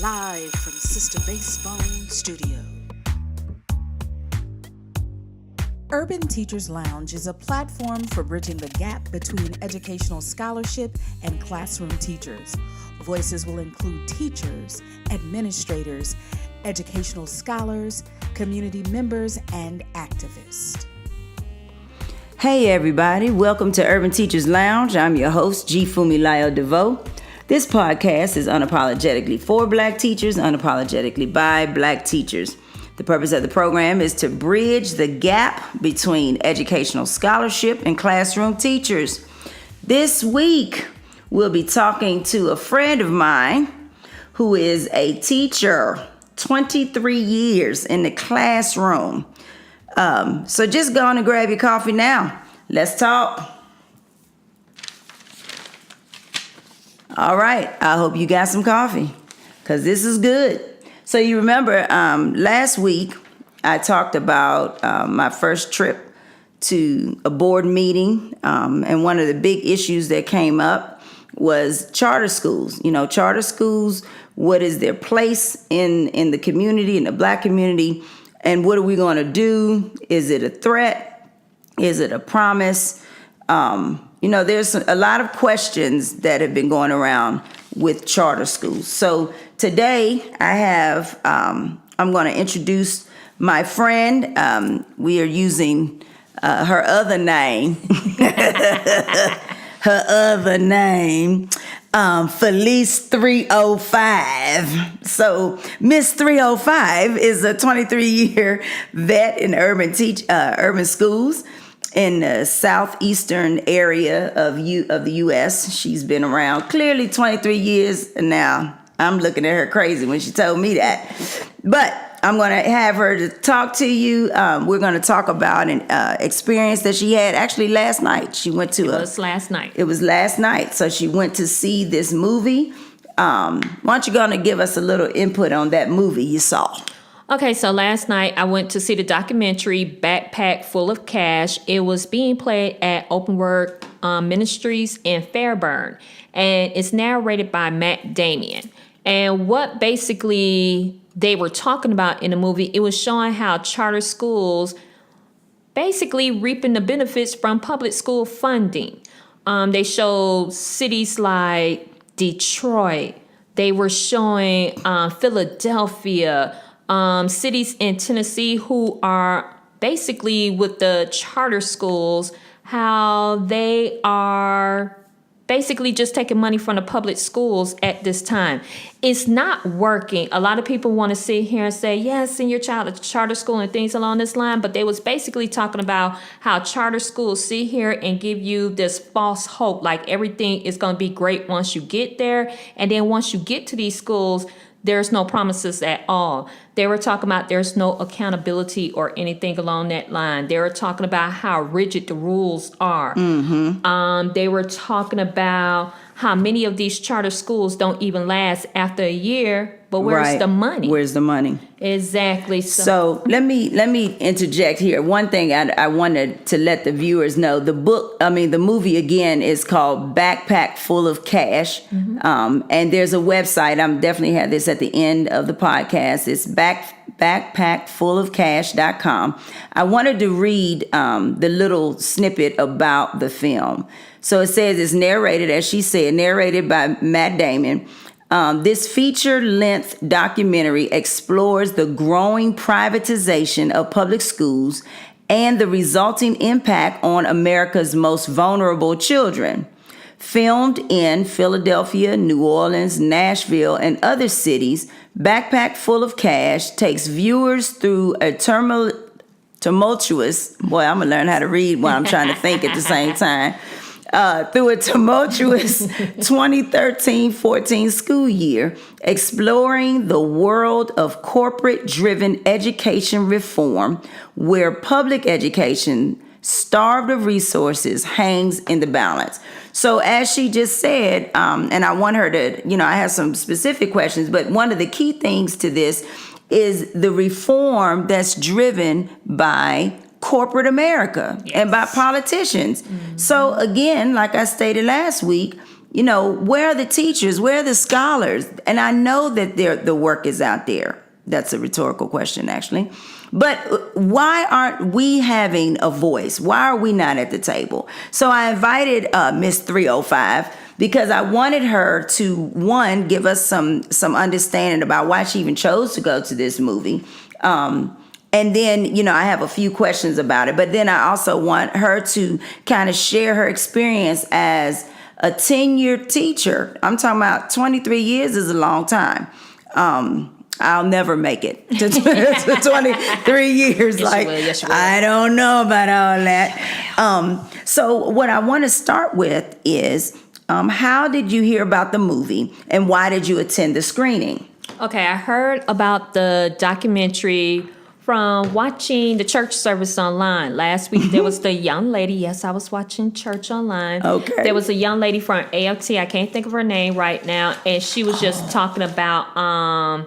live from Sister Basebone Studio. Urban Teachers Lounge is a platform for bridging the gap between educational scholarship and classroom teachers. Voices will include teachers, administrators, educational scholars, community members, and activists. Hey everybody, welcome to Urban Teachers Lounge. I'm your host, G. Fumilayo DeVoe. This podcast is unapologetically for Black teachers, unapologetically by Black teachers. The purpose of the program is to bridge the gap between educational scholarship and classroom teachers. This week, we'll be talking to a friend of mine who is a teacher, 23 years in the classroom. So just go on and grab your coffee now. Let's talk. All right, I hope you got some coffee because this is good. So you remember last week I talked about my first trip to a board meeting, and one of the big issues that came up was charter schools. You know, charter schools, what is their place in the community, in the Black community, and what are we going to do? Is it a threat? Is it a promise? There's a lot of questions that have been going around with charter schools. So today I have, I'm going to introduce my friend. We are using her other name, Felice 305. So Miss 305 is a 23-year vet in urban schools in the southeastern area of the U.S. She's been around clearly 23 years now. I'm looking at her crazy when she told me that. But I'm going to have her to talk to you. We're going to talk about an experience that she had actually last night. She went to It was last night. So she went to see this movie. Why don't you go and give us a little input on that movie you saw? Okay, so last night I went to see the documentary Backpack Full of Cash. It was being played at Open Word Ministries in Fairburn, and it's narrated by Matt Damien. And what basically they were talking about in the movie, it was showing how charter schools basically reaping the benefits from public school funding. They showed cities like Detroit. They were showing Philadelphia, cities in Tennessee who are basically with the charter schools, how they are basically just taking money from the public schools at this time. It's not working. A lot of people want to sit here and say, yes, send your child to charter school and things along this line. But they was basically talking about how charter schools sit here and give you this false hope, like everything is going to be great once you get there. And then once you get to these schools, there's no promises at all. They were talking about there's no accountability or anything along that line. They were talking about how rigid the rules are. Mm-hmm. They were talking about how many of these charter schools don't even last after a year. But where's the money? Where's the money? Exactly. So let me interject here. One thing I wanted to let the viewers know: the movie again is called Backpack Full of Cash, and there's a website. I'm definitely have this at the end of the podcast. It's backpackfullofcash.com. I wanted to read the little snippet about the film. So it says it's narrated, as she said, narrated by Matt Damon. This feature-length documentary explores the growing privatization of public schools and the resulting impact on America's most vulnerable children. Filmed in Philadelphia, New Orleans, Nashville, and other cities, Backpack Full of Cash takes viewers through a tumultuous, boy, I'm going to learn how to read while I'm trying to think at the same time, through a tumultuous 2013-14 school year, exploring the world of corporate-driven education reform, where public education, starved of resources, hangs in the balance. So as she just said, and I want her to, I have some specific questions, but one of the key things to this is the reform that's driven by corporate America and by politicians. Mm-hmm. So again, like I stated last week, where are the teachers? Where are the scholars? And I know that the work is out there. That's a rhetorical question, actually. But why aren't we having a voice? Why are we not at the table? So I invited Miss 305 because I wanted her to, one, give us some understanding about why she even chose to go to this movie. And then, I have a few questions about it. But then I also want her to kind of share her experience as a tenured teacher. I'm talking about 23 years is a long time. I'll never make it to 23 years. Yes, you will. I don't know about all that. So what I want to start with is, how did you hear about the movie and why did you attend the screening? Okay, I heard about the documentary from watching the church service online. Last week, there was the young lady. Yes, I was watching church online. Okay. There was a young lady from ALT. I can't think of her name right now. And she was just talking about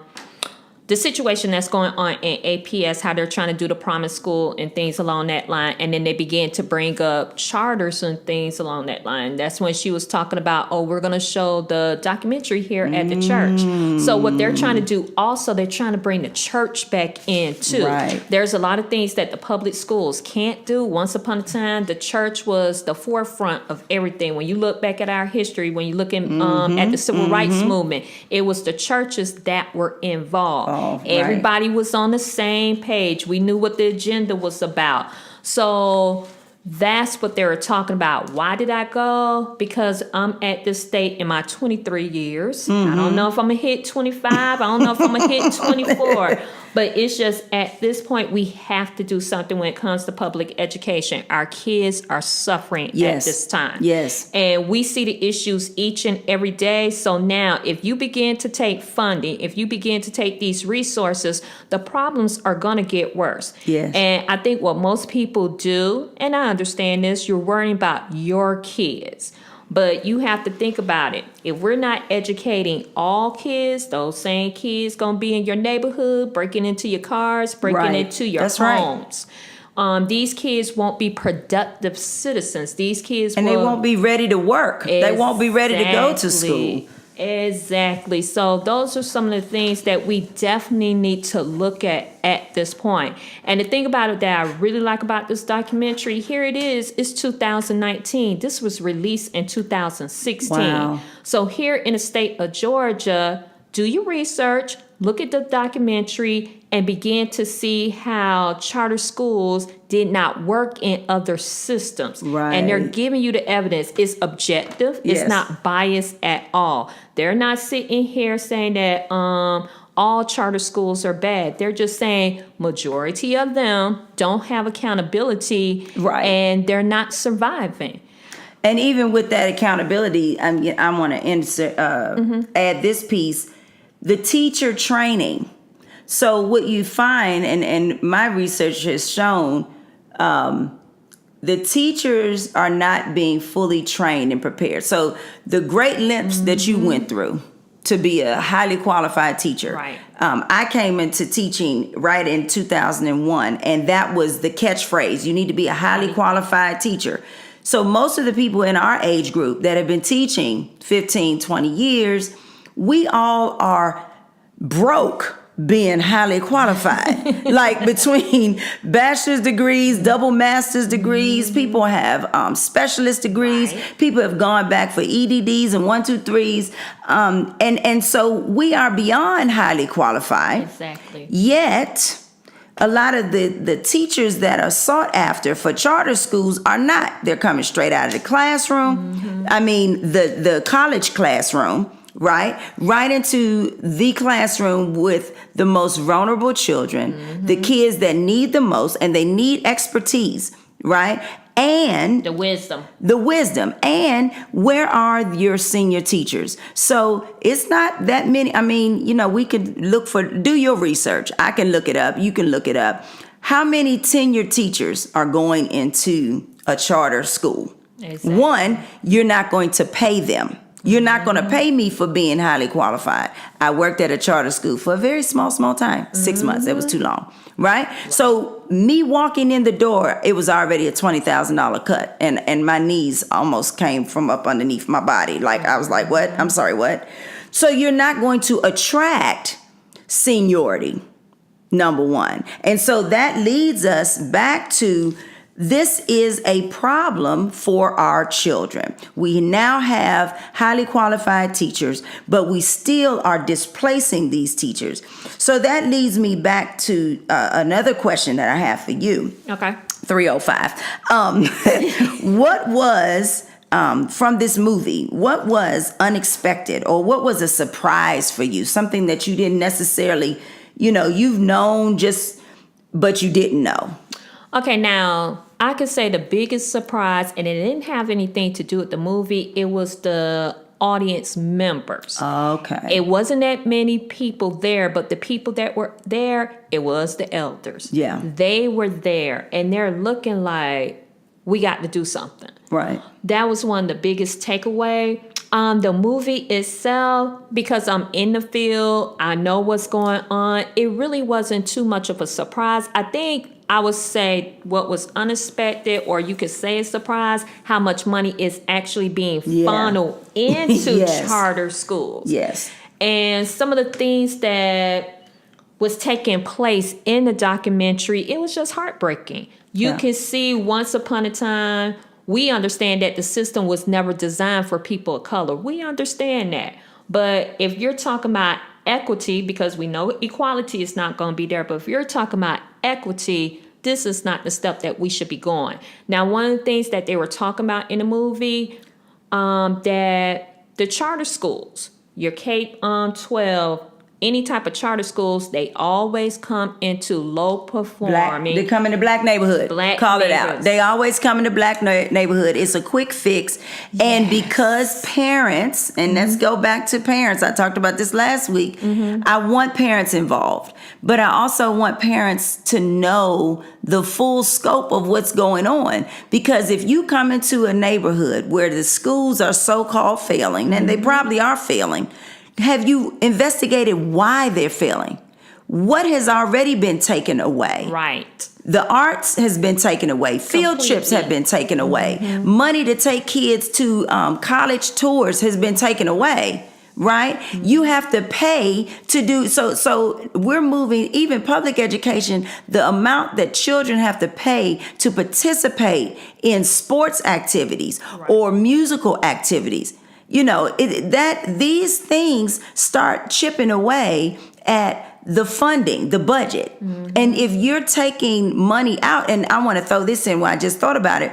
the situation that's going on in APS, how they're trying to do the promise school and things along that line. And then they began to bring up charters and things along that line. That's when she was talking about, we're going to show the documentary here at the church. So what they're trying to do also, they're trying to bring the church back in too. Right. There's a lot of things that the public schools can't do. Once upon a time, the church was the forefront of everything. When you look back at our history, when you look at the civil rights movement, it was the churches that were involved. Right. Everybody was on the same page. We knew what the agenda was about. So that's what they were talking about. Why did I go? Because I'm at this state in my 23 years. I don't know if I'm going to hit 25. I don't know if I'm going to hit 24. But it's just at this point, we have to do something when it comes to public education. Our kids are suffering at this time. Yes. And we see the issues each and every day. So now, if you begin to take funding, if you begin to take these resources, the problems are going to get worse. Yes. And I think what most people do, and I understand this, you're worrying about your kids. But you have to think about it. If we're not educating all kids, those same kids going to be in your neighborhood, breaking into your cars, breaking into your homes. Right. These kids won't be productive citizens. These kids they won't be ready to work. Exactly. They won't be ready to go to school. Exactly. So those are some of the things that we definitely need to look at this point. And the thing about it that I really like about this documentary, here it is, it's 2019. This was released in 2016. Wow. So here in the state of Georgia, do your research, look at the documentary, and begin to see how charter schools did not work in other systems. Right. And they're giving you the evidence. It's objective. Yes. It's not biased at all. They're not sitting here saying that all charter schools are bad. They're just saying majority of them don't have accountability, right, and they're not surviving. And even with that accountability, I want to add this piece, the teacher training. So what you find, and my research has shown, the teachers are not being fully trained and prepared. So the great lengths that you went through to be a highly qualified teacher. Right. I came into teaching right in 2001, and that was the catchphrase. You need to be a highly qualified teacher. So most of the people in our age group that have been teaching 15, 20 years, we all are broke being highly qualified. Like between bachelor's degrees, double master's degrees, people have specialist degrees, people have gone back for EDDs and 1, 2, 3s. And so we are beyond highly qualified. Exactly. Yet a lot of the teachers that are sought after for charter schools are not. They're coming straight out of the classroom. I mean, the college classroom. Right into the classroom with the most vulnerable children, the kids that need the most, and they need expertise, right? And the wisdom. And where are your senior teachers? So it's not that many. I mean, we could do your research. I can look it up. You can look it up. How many tenured teachers are going into a charter school? Exactly. One, you're not going to pay them. You're not going to pay me for being highly qualified. I worked at a charter school for a very small time, 6 months. It was too long, right? So me walking in the door, it was already a $20,000 cut. And my knees almost came from up underneath my body. Like, I was like, what? I'm sorry, what? So you're not going to attract seniority, number one. And so that leads us back to, this is a problem for our children. We now have highly qualified teachers, but we still are displacing these teachers. So that leads me back to another question that I have for you. Okay. 305. What was, from this movie, what was unexpected, or what was a surprise for you? Something that you didn't necessarily, you've known but you didn't know. Okay, now I could say the biggest surprise, and it didn't have anything to do with the movie, it was the audience members. Okay. It wasn't that many people there, but the people that were there, it was the elders. Yeah. They were there, and they're looking like, we got to do something. Right. That was one of the biggest takeaway. The movie itself, because I'm in the field, I know what's going on. It really wasn't too much of a surprise. I think I would say what was unexpected, or you could say a surprise, how much money is actually being funneled into Yes. charter schools. Yes. And some of the things that was taking place in the documentary, it was just heartbreaking. You can see once upon a time, we understand that the system was never designed for people of color. We understand that. But if you're talking about equity, because we know equality is not going to be there, but if you're talking about equity, this is not the step that we should be going. Now, one of the things that they were talking about in the movie, that the charter schools, your K-12, any type of charter schools, they always come into low performing. They come in the black neighborhood. Call it out. They always come in the black neighborhood. It's a quick fix. Yes. And because parents, and let's go back to parents. I talked about this last week. I want parents involved. But I also want parents to know the full scope of what's going on. Because if you come into a neighborhood where the schools are so-called failing, and they probably are failing, have you investigated why they're failing? What has already been taken away? Right. The arts has been taken away. Field trips have been taken away. Money to take kids to college tours has been taken away. Right? You have to pay to do so we're moving, even public education, the amount that children have to pay to participate in sports activities or musical activities. These things start chipping away at the funding, the budget. And if you're taking money out, and I want to throw this in while I just thought about it,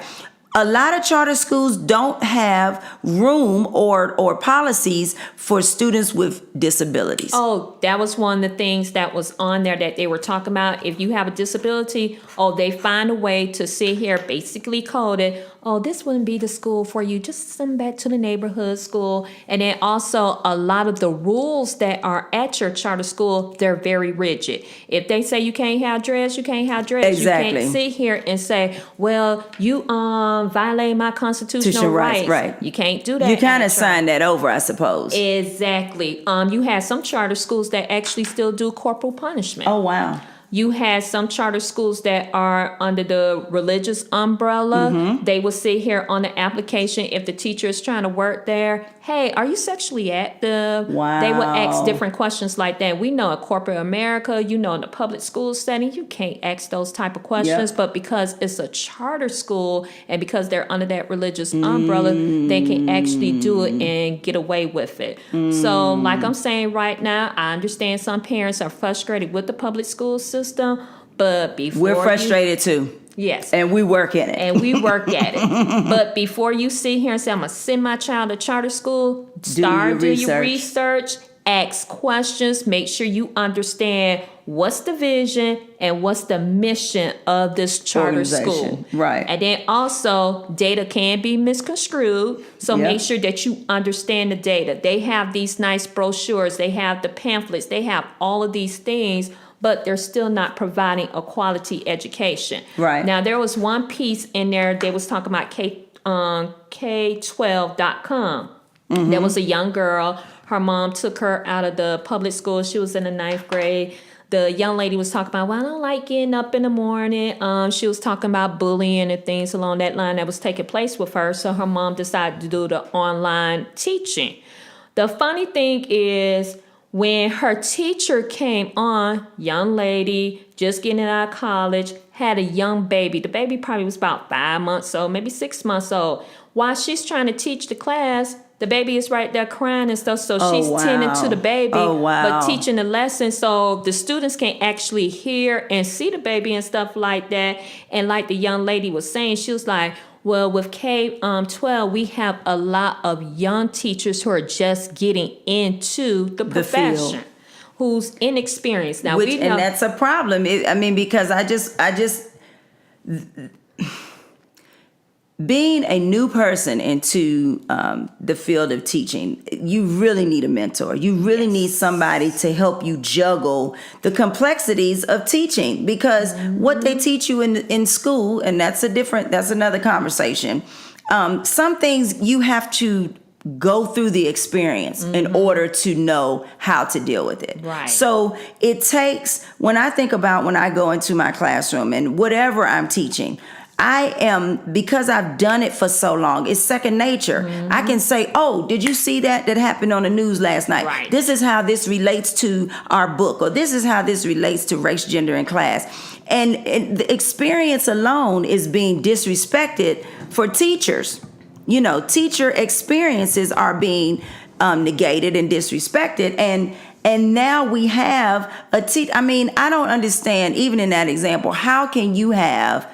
a lot of charter schools don't have room or policies for students with disabilities. Oh, that was one of the things that was on there that they were talking about. If you have a disability, they find a way to sit here, basically code it. Oh, this wouldn't be the school for you. Just send back to the neighborhood school. And then also a lot of the rules that are at your charter school, they're very rigid. If they say you can't have dress, you can't have dress. Exactly. You can't sit here and say, well, you violate my constitutional rights. Right. You can't do that. You kind of sign that over, I suppose. Exactly. You have some charter schools that actually still do corporal punishment. Oh, wow. You had some charter schools that are under the religious umbrella. They will sit here on the application if the teacher is trying to work there. Hey, are you sexually active? Wow. They would ask different questions like that. We know in corporate America, in the public school setting, you can't ask those type of questions. But because it's a charter school and because they're under that religious umbrella, they can actually do it and get away with it. So like I'm saying right now, I understand some parents are frustrated with the public school system. But before we're frustrated too. Yes. And we work at it. And we work at it. But before you sit here and say, I'm going to send my child to charter school, do your research, ask questions, make sure you understand what's the vision and what's the mission of this charter school. Right. And then also, data can be misconstrued. So make sure that you understand the data. They have these nice brochures. They have the pamphlets. They have all of these things, but they're still not providing a quality education. Right. Now, there was one piece in there, they was talking about K12.com. There was a young girl. Her mom took her out of the public school. She was in the 9th grade. The young lady was talking about, well, I don't like getting up in the morning. She was talking about bullying and things along that line that was taking place with her. So her mom decided to do the online teaching. The funny thing is, when her teacher came on, young lady, just getting out of college, had a young baby. The baby probably was about 5 months old, maybe 6 months old. While she's trying to teach the class, the baby is right there crying and stuff. So she's tending to the baby, but teaching the lesson. So the students can actually hear and see the baby and stuff like that. And like the young lady was saying, she was like, well, with K-12, we have a lot of young teachers who are just getting into the profession, who's inexperienced. Now, we know, and that's a problem. Because I just being a new person into the field of teaching, you really need a mentor. You really need somebody to help you juggle the complexities of teaching, because what they teach you in school, and that's another conversation. Some things you have to go through the experience in order to know how to deal with it. Right. So it takes, when I think about when I go into my classroom and whatever I'm teaching, because I've done it for so long, it's second nature. I can say, oh, did you see that happened on the news last night? Right. This is how this relates to our book, or this is how this relates to race, gender, and class. And the experience alone is being disrespected for teachers. Teacher experiences are being negated and disrespected. And now we have I don't understand, even in that example, how can you have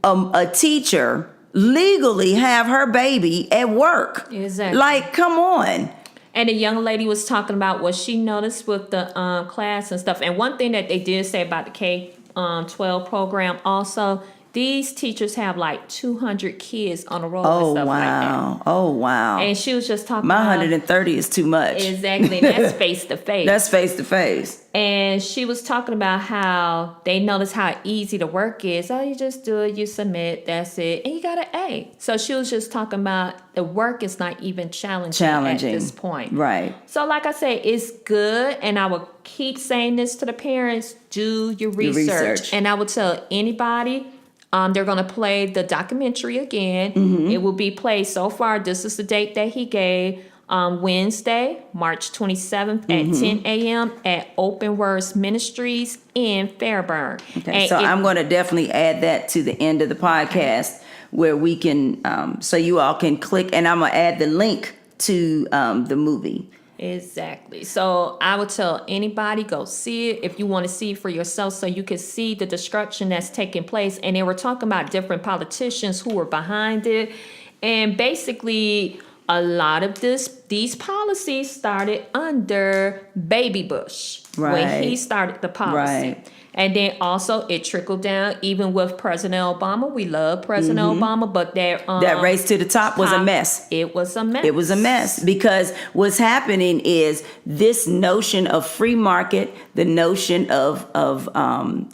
a teacher legally have her baby at work? Exactly. Like, come on. And the young lady was talking about what she noticed with the class and stuff. And one thing that they did say about the K-12 program also, these teachers have like 200 kids on the roll and stuff like that. Oh, wow. And she was just talking My about 130 is too much. Exactly. That's face to face. That's face to face. And she was talking about how they notice how easy the work is. Oh, you just do it, you submit, that's it, and you got an A. So she was just talking about the work is not even challenging at this point. Right. So like I say, it's good, and I will keep saying this to the parents, do your research. And I would tell anybody, they're going to play the documentary again. It will be played so far. This is the date that he gave. Wednesday, March 27th at 10 a.m. at Open Words Ministries in Fairburn. Okay, so I'm going to definitely add that to the end of the podcast where we can, so you all can click, and I'm going to add the link to the movie. Exactly. So I would tell anybody, go see it if you want to see it for yourself, so you can see the destruction that's taking place. And they were talking about different politicians who were behind it. And basically, a lot of these policies started under Baby Bush when he started the policy. Right. And then also it trickled down even with President Obama. We love President Obama, but that race to the top was a mess. It was a mess. It was a mess, because what's happening is this notion of free market, the notion of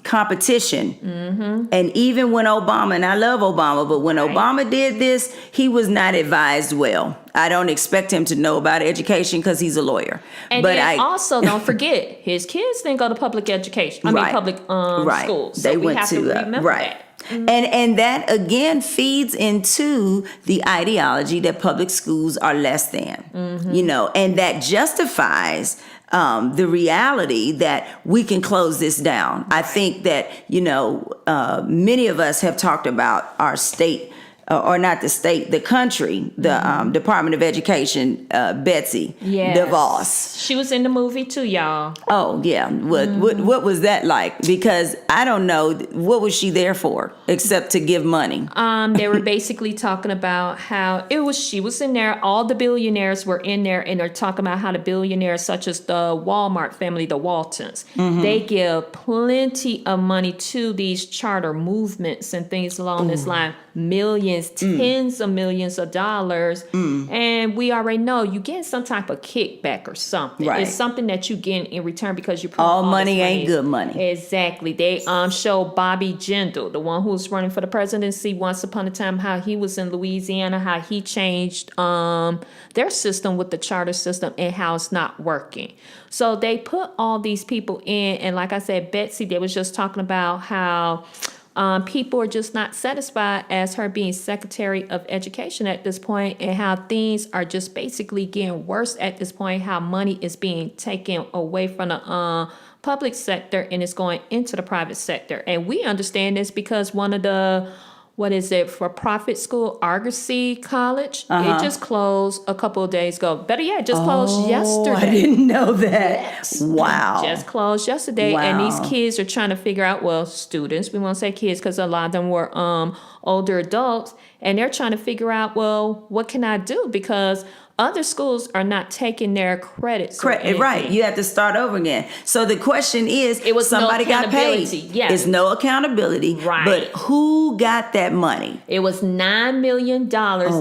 competition. And even when Obama, and I love Obama, but when Obama did this, he was not advised well. I don't expect him to know about education because he's a lawyer. And but then also don't forget, his kids didn't go to public education. Public schools. So they went to remember that. And that again feeds into the ideology that public schools are less than, and that justifies the reality that we can close this down. I think that, many of us have talked about our state, or not the state, the country, the Department of Education, Betsy DeVos. She was in the movie too, y'all. Oh, yeah. What was that like? Because I don't know, what was she there for except to give money? They were basically talking about how she was in there, all the billionaires were in there, and they're talking about how the billionaires, such as the Walmart family, the Waltons, they give plenty of money to these charter movements and things along this line, millions millions, tens of millions of dollars. And we already know you get some type of kickback or something. Right. It's something that you get in return because you put All this money ain't good money. Exactly. They show Bobby Jindal, the one who was running for the presidency once upon a time, how he was in Louisiana, how he changed their system with the charter system and how it's not working. So they put all these people in, and like I said, Betsy, they was just talking about how people are just not satisfied as her being Secretary of Education at this point, and how things are just basically getting worse at this point, how money is being taken away from the public sector and it's going into the private sector. And we understand this because one of the for-profit school, Argosy College, it just closed a couple of days ago. Better yet, just closed yesterday. I didn't know that. Yes. Wow. Just closed yesterday. Wow. And these kids are trying to figure out, well, students, we won't say kids because a lot of them were older adults, and they're trying to figure out, well, what can I do? Because other schools are not taking their credits. Right. You have to start over again. So the question is, it was somebody no got paid. Yes. It's no accountability. Right. But who got that money? It was $9 million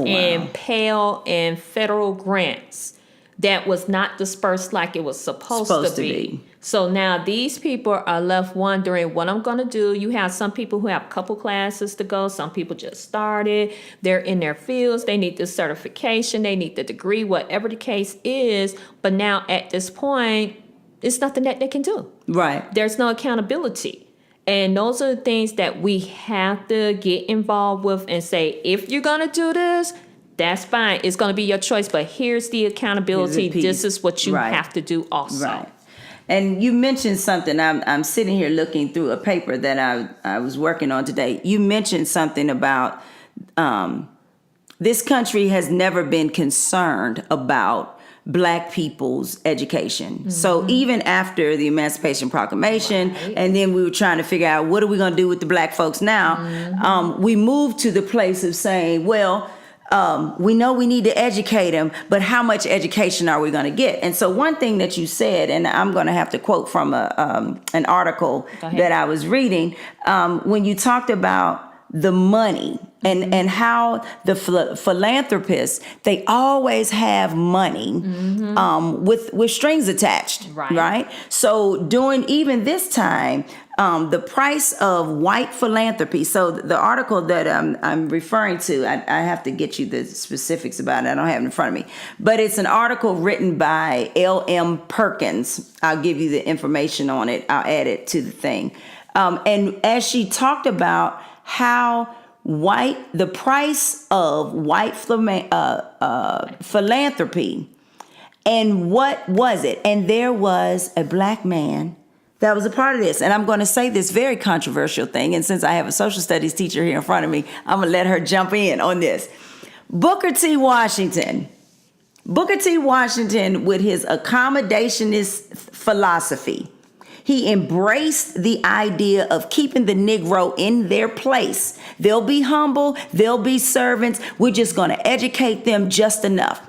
in Pell and federal grants that was not dispersed like it was supposed to be. So now these people are left wondering what I'm going to do. You have some people who have a couple classes to go. Some people just started. They're in their fields. They need the certification. They need the degree, whatever the case is. But now at this point, it's nothing that they can do. Right. There's no accountability. And those are the things that we have to get involved with and say, if you're going to do this, that's fine. It's going to be your choice. But here's the accountability. This is what you have to do also. Right. And you mentioned something. I'm sitting here looking through a paper that I was working on today. You mentioned something about this country has never been concerned about Black people's education. Mm-hmm. So even after the Emancipation Proclamation, and then we were trying to figure out what are we going to do with the Black folks now, we moved to the place of saying, well, we know we need to educate them, but how much education are we going to get? And so one thing that you said, and I'm going to have to quote from an article that I was reading, when you talked about the money and how the philanthropists, they always have money with strings attached, right? So during even this time, the price of white philanthropy. So the article that I'm referring to, I have to get you the specifics about it. I don't have it in front of me. But it's an article written by L.M. Perkins. I'll give you the information on it. I'll add it to the thing. And as she talked about how the price of white philanthropy, and what was it? And there was a Black man that was a part of this. And I'm going to say this very controversial thing. And since I have a social studies teacher here in front of me, I'm going to let her jump in on this. Booker T. Washington. Booker T. Washington, with his accommodationist philosophy, he embraced the idea of keeping the Negro in their place. They'll be humble. They'll be servants. We're just going to educate them just enough.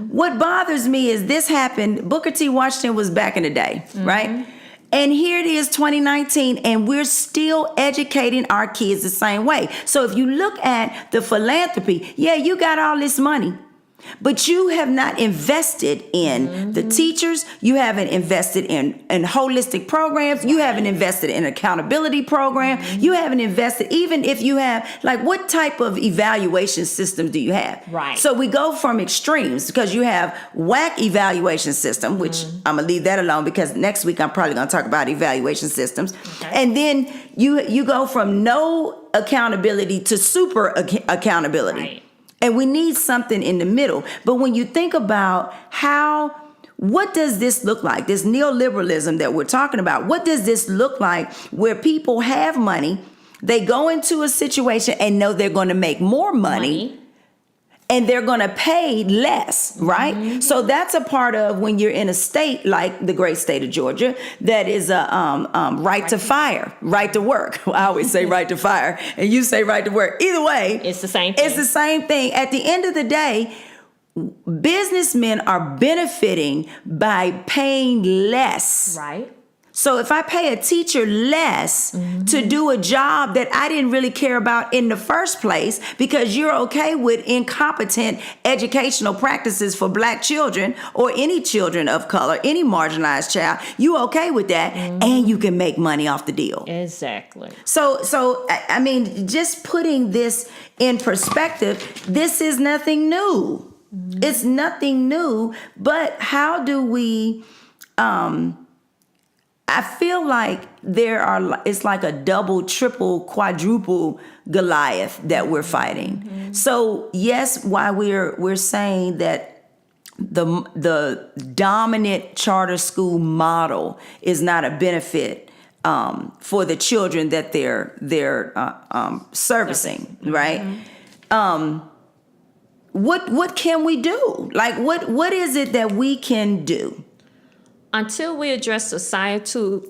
What bothers me is this happened. Booker T. Washington was back in the day, right? And here it is, 2019, and we're still educating our kids the same way. So if you look at the philanthropy, yeah, you got all this money, but you have not invested in the teachers. You haven't invested in holistic programs. You haven't invested in accountability program. You haven't invested, even if you have, like, what type of evaluation system do you have? Right. So we go from extremes because you have whack evaluation system, which I'm going to leave that alone because next week I'm probably going to talk about evaluation systems. And then you go from no accountability to super accountability. Right. And we need something in the middle. But when you think about what does this look like? This neoliberalism that we're talking about, what does this look like where people have money, they go into a situation and know they're going to make more money. And they're going to pay less, right? So that's a part of when you're in a state like the great state of Georgia that is a right to fire, right to work. I always say right to fire, and you say right to work. Either way, it's the same thing. It's the same thing. At the end of the day, businessmen are benefiting by paying less. Right. So if I pay a teacher less to do a job that I didn't really care about in the first place, because you're okay with incompetent educational practices for Black children or any children of color, any marginalized child, you okay with that, and you can make money off the deal. Exactly. So I mean, just putting this in perspective, this is nothing new. It's nothing new, but how do we, I feel like it's like a double, triple, quadruple Goliath that we're fighting. So yes, while we're saying that the dominant charter school model is not a benefit for the children that they're servicing, right? What can we do? Like what is it that we can do? Until we address societal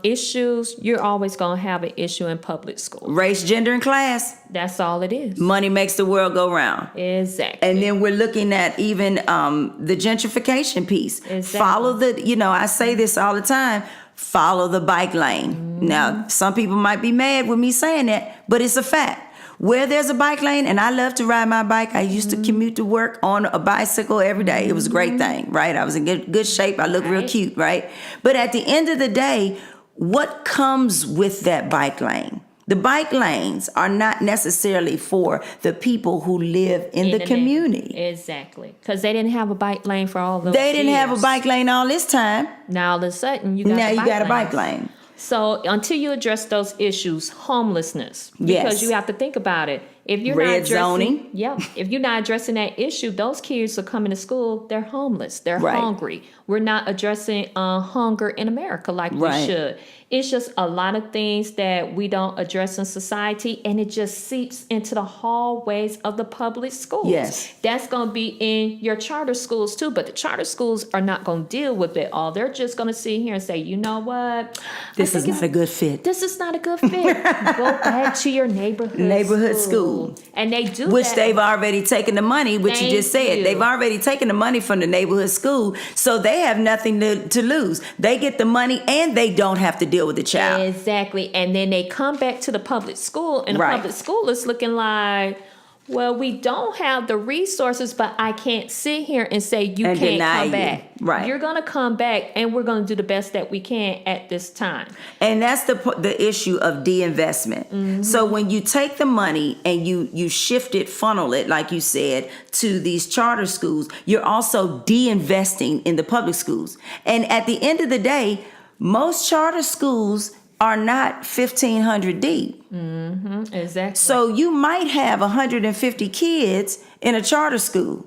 issues, you're always going to have an issue in public school. Race, gender, and class. That's all it is. Money makes the world go round. Exactly. And then we're looking at even the gentrification piece. Exactly. Follow I say this all the time, follow the bike lane. Now, some people might be mad with me saying that, but it's a fact. Where there's a bike lane, and I love to ride my bike. I used to commute to work on a bicycle every day. It was a great thing, right? I was in good shape. I looked real cute, right? But at the end of the day, what comes with that bike lane? The bike lanes are not necessarily for the people who live in the community. Exactly. Because they didn't have a bike lane for all those They didn't years. have a bike lane all this time. Now all of a sudden, you got a bike lane. So until you address those issues, homelessness, because Yes. you have to think about it. If you're Red not addressing, zoning. if you're not addressing that issue, those kids are coming to school. They're homeless. They're Right. hungry. We're not addressing hunger in America like we Right. should. It's just a lot of things that we don't address in society, and it just seeps into the hallways of the public schools. Yes. That's going to be in your charter schools too, but the charter schools are not going to deal with it all. They're just going to sit here and say, you know what? This is not a good fit. This is not a good fit. Go back to your neighborhood school. And they do Which that. they've already taken the money, which you Thank just said. you. They've already taken the money from the neighborhood school, so they have nothing to lose. They get the money and they don't have to deal with the child. Exactly. And then they come back to the public school, and the Right. public school is looking like, well, we don't have the resources, but I can't sit here and say you And can't deny come you. back. Right. You're going to come back, and we're going to do the best that we can at this time. And that's the issue of de-investment. So when you take the money and you shift it, funnel it, like you said, to these charter schools, you're also de-investing in the public schools. And at the end of the day, most charter schools are not 1,500 deep. Exactly. So you might have 150 kids in a charter school.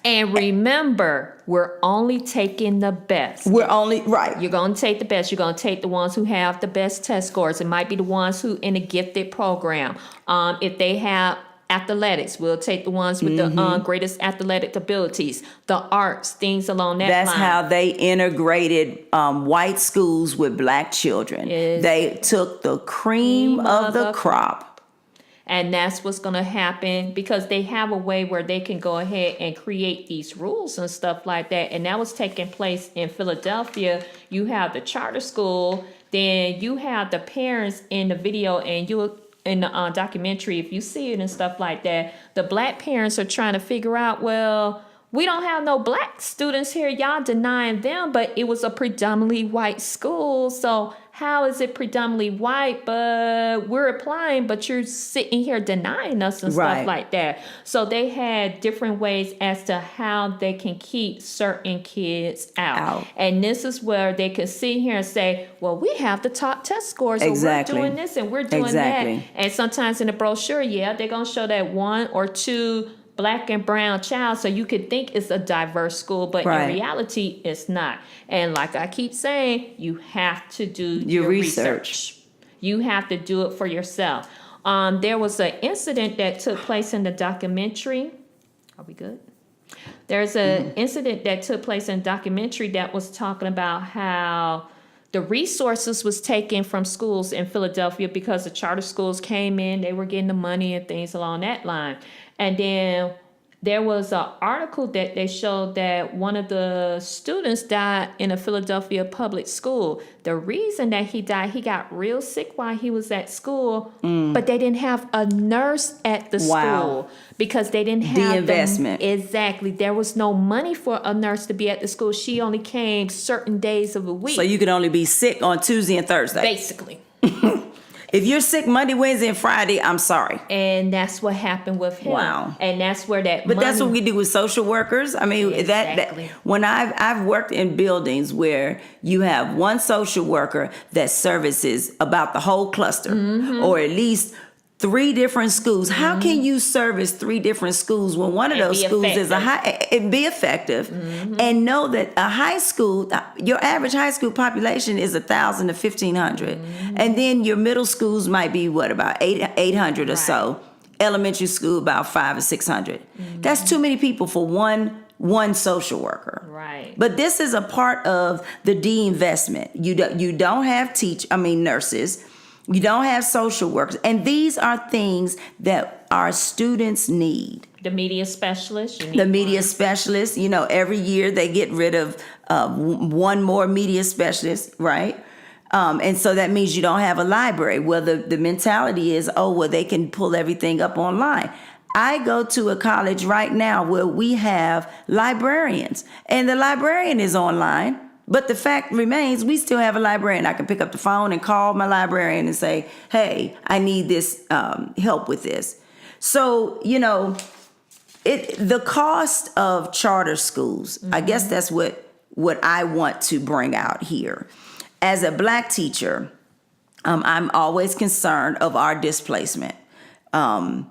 And remember, we're only taking the best. We're only, right. You're going to take the best. You're going to take the ones who have the best test scores. It might be the ones who in a gifted program. If they have athletics, we'll take the ones with the greatest athletic abilities, the arts, things along that That's line. how they integrated white schools with Black children. Is- They took the cream of the crop. And that's what's going to happen because they have a way where they can go ahead and create these rules and stuff like that. And that was taking place in Philadelphia. You have the charter school, then you have the parents in the video, and you in the documentary, if you see it and stuff like that, the Black parents are trying to figure out, well, we don't have no Black students here. Y'all denying them, but it was a predominantly white school. So how is it predominantly white, but we're applying, but you're sitting here denying us and Right. stuff like that. So they had different ways as to how they can keep certain kids out. And this is where they can sit here and say, well, we have the top test scores, Exactly. so we're doing this and we're doing Exactly. that. And sometimes in the brochure, they're going to show that one or two Black and brown child, so you could think it's a diverse school, but Right. in reality, it's not. And like I keep saying, you have to do Your your research. research. You have to do it for yourself. There was an incident that took place in the documentary. Are we good? There's an incident that took place in the documentary that was talking about how the resources was taken from schools in Philadelphia because the charter schools came in, they were getting the money and things along that line. And then There was an article that they showed that one of the students died in a Philadelphia public school. The reason that he died, he got real sick while he was at school, but they didn't have a nurse at the Wow. school because they didn't have The investment. Exactly. There was no money for a nurse to be at the school. She only came certain days of the week. So you could only be sick on Tuesday and Thursday. Basically. If you're sick Monday, Wednesday, and Friday, I'm sorry. And that's what happened with him. Wow. And that's where that But money, that's what we do with social workers. I mean, Exactly. that when I've worked in buildings where you have one social worker that services about the whole cluster, or at least 3 different schools. How can you service 3 different schools when one of And those be schools is a effective. high, and be effective, and know that a high school, your average high school population is 1,000 to 1,500, and then your middle schools might be about 800 or so. Elementary school about 500 or 600. That's too many people for one social worker. Right. But this is a part of the de-investment. You don't have nurses. You don't have social workers. And these are things that our students need. The media specialist. You need The media one. specialists, every year they get rid of one more media specialist, right? And so that means you don't have a library. Well, the mentality is, they can pull everything up online. I go to a college right now where we have librarians, and the librarian is online. But the fact remains, we still have a librarian. I can pick up the phone and call my librarian and say, hey, I need this help with this. So, the cost of charter schools, I guess that's what I want to bring out here. As a Black teacher, I'm always concerned of our displacement. I'm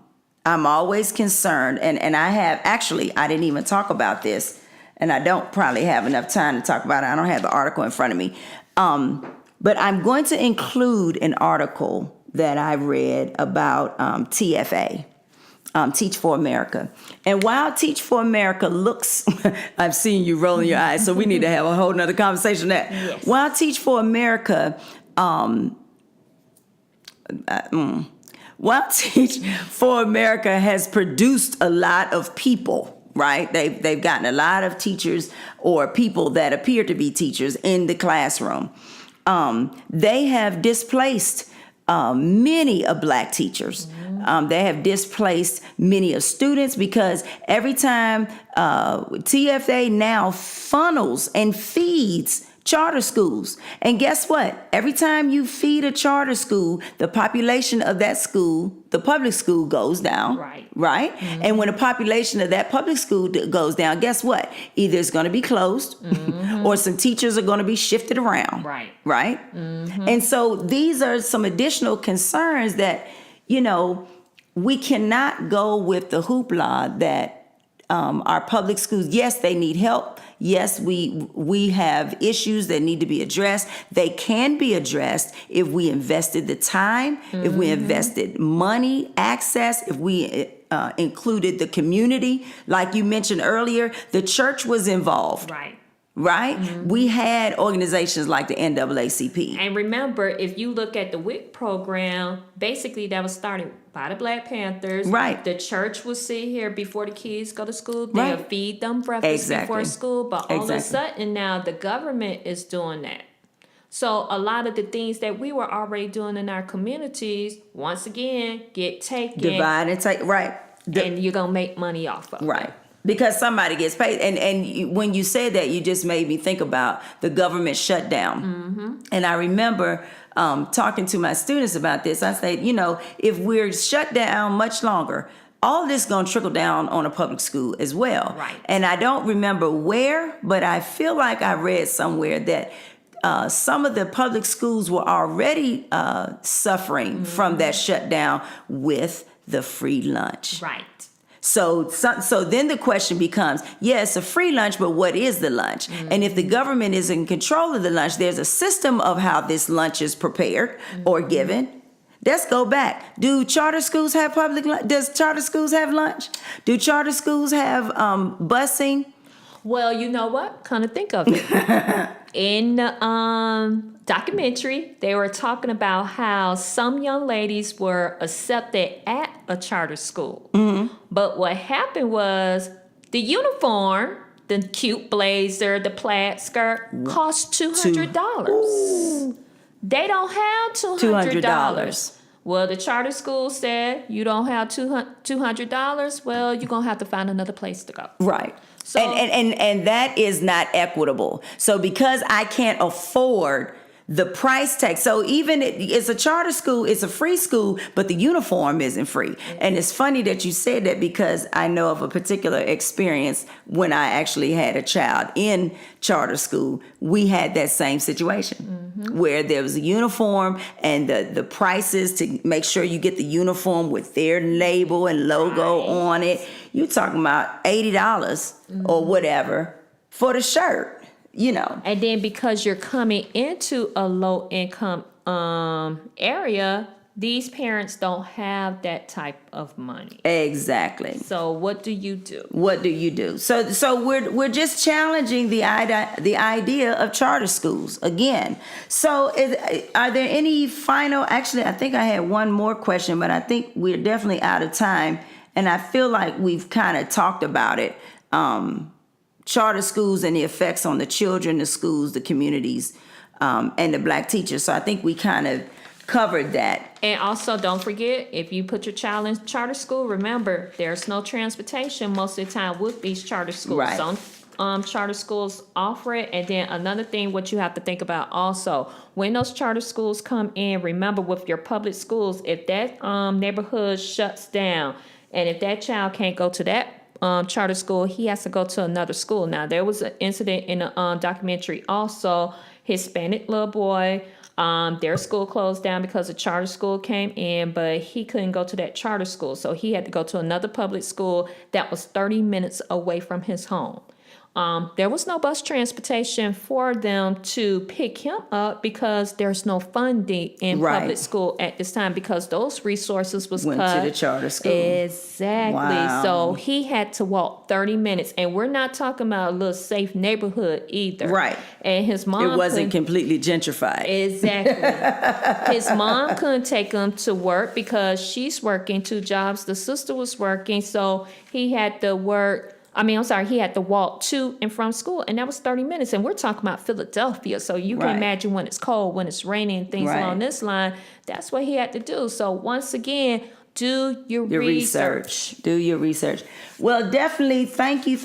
always concerned, and I didn't even talk about this, and I don't probably have enough time to talk about it. I don't have the article in front of me. But I'm going to include an article that I read about TFA, Teach for America. And while Teach for America looks, I've seen you rolling your eyes, so we need to have a whole nother conversation on that. Yes. While Teach for America, while Teach for America has produced a lot of people, right? They've gotten a lot of teachers or people that appear to be teachers in the classroom. They have displaced many of Black teachers. They have displaced many of students because every time TFA now funnels and feeds charter schools. And guess what? Every time you feed a charter school, the population of that school, the public school, goes down. Right? And when the population of that public school goes down, guess what? Either it's going to be closed or some teachers are going to be shifted around. Right? And so these are some additional concerns that, we cannot go with the hoopla that our public schools, yes, they need help. Yes, we have issues that need to be addressed. They can be addressed if we invested the time, if we invested money, access, if we included the community. Like you mentioned earlier, the church was involved. Right? We had organizations like the NAACP. And remember, if you look at the WIC program, basically that was started by the Black Panthers. Right. The church will sit here before the kids go to school. They'll feed them breakfast before school. But all of a sudden now the government is doing that. So a lot of the things that we were already doing in our communities, once again, get taken. Divide and take, right. And you're going to make money off of it. Right. Because somebody gets paid. When you said that, you just made me think about the government shutdown. And I remember talking to my students about this. I said, if we're shut down much longer, all this going to trickle down on a public school as well. And I don't remember where, but I feel like I read somewhere that some of the public schools were already suffering from that shutdown with the free lunch. So then the question becomes, it's a free lunch, but what is the lunch? And if the government is in control of the lunch, there's a system of how this lunch is prepared or given. Let's go back. Do charter schools have public lunch? Does charter schools have lunch? Do charter schools have busing? Well, you know what? Kind of think of it. In the documentary, they were talking about how some young ladies were accepted at a charter school. Mm-hmm. But what happened was the uniform, the cute blazer, the plaid skirt, cost $200. They don't have $200. Well, the charter school said you don't have $200. Well, you're going to have to find another place to go. Right. So, and that is not equitable. So because I can't afford the price tag, so even it's a charter school, it's a free school, but the uniform isn't free. And it's funny that you said that, because I know of a particular experience when I actually had a child in charter school. We had that same situation where there was a uniform, and the prices to make sure you get the uniform with their label and logo on it. You're talking about $80 or whatever for the shirt. And then because you're coming into a low income area, these parents don't have that type of money. Exactly. So what do you do? So we're just challenging the idea of charter schools again. So are there any final? Actually, I think I had one more question, but I think we're definitely out of time, and I feel like we've kind of talked about it. Charter schools and the effects on the children, the schools, the communities, and the Black teachers. So I think we kind of covered that. And also, don't forget, if you put your child in charter school, remember, there's no transportation most of the time with these charter schools. Right. Some charter schools offer it. And then another thing, what you have to think about also, when those charter schools come in, remember with your public schools, if that neighborhood shuts down, and if that child can't go to that charter school, he has to go to another school. Now, there was an incident in a documentary also, Hispanic little boy, their school closed down because a charter school came in, but he couldn't go to that charter school. So he had to go to another public school that was 30 minutes away from his home. There was no bus transportation for them to pick him up because there's no funding in public school at this time, because those resources went to the charter school. Exactly. Wow. So he had to walk 30 minutes, and we're not talking about a little safe neighborhood either. Right. And his mom, it wasn't completely gentrified. Exactly. His mom couldn't take him to work because she's working 2 jobs. The sister was working, so he had to he had to walk to and from school, and that was 30 minutes. And we're talking about Philadelphia, so you can imagine when it's cold, when it's raining, things along this line. That's what he had to do. So once again, do your research. Do your research. Well, definitely, thank you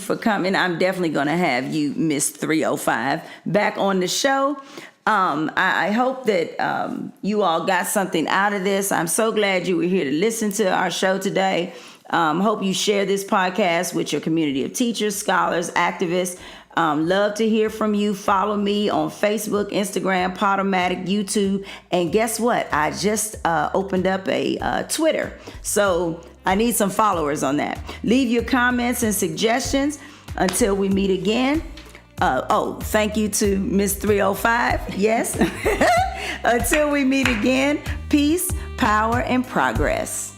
for coming. I'm definitely going to have you, Miss 305, back on the show. I hope that you all got something out of this. I'm so glad you were here to listen to our show today. Hope you share this podcast with your community of teachers, scholars, activists. Love to hear from you. Follow me on Facebook, Instagram, Podomatic, YouTube. And guess what? I just opened up a Twitter. So I need some followers on that. Leave your comments and suggestions until we meet again. Thank you to Miss 305. Yes. Until we meet again, peace, power, and progress.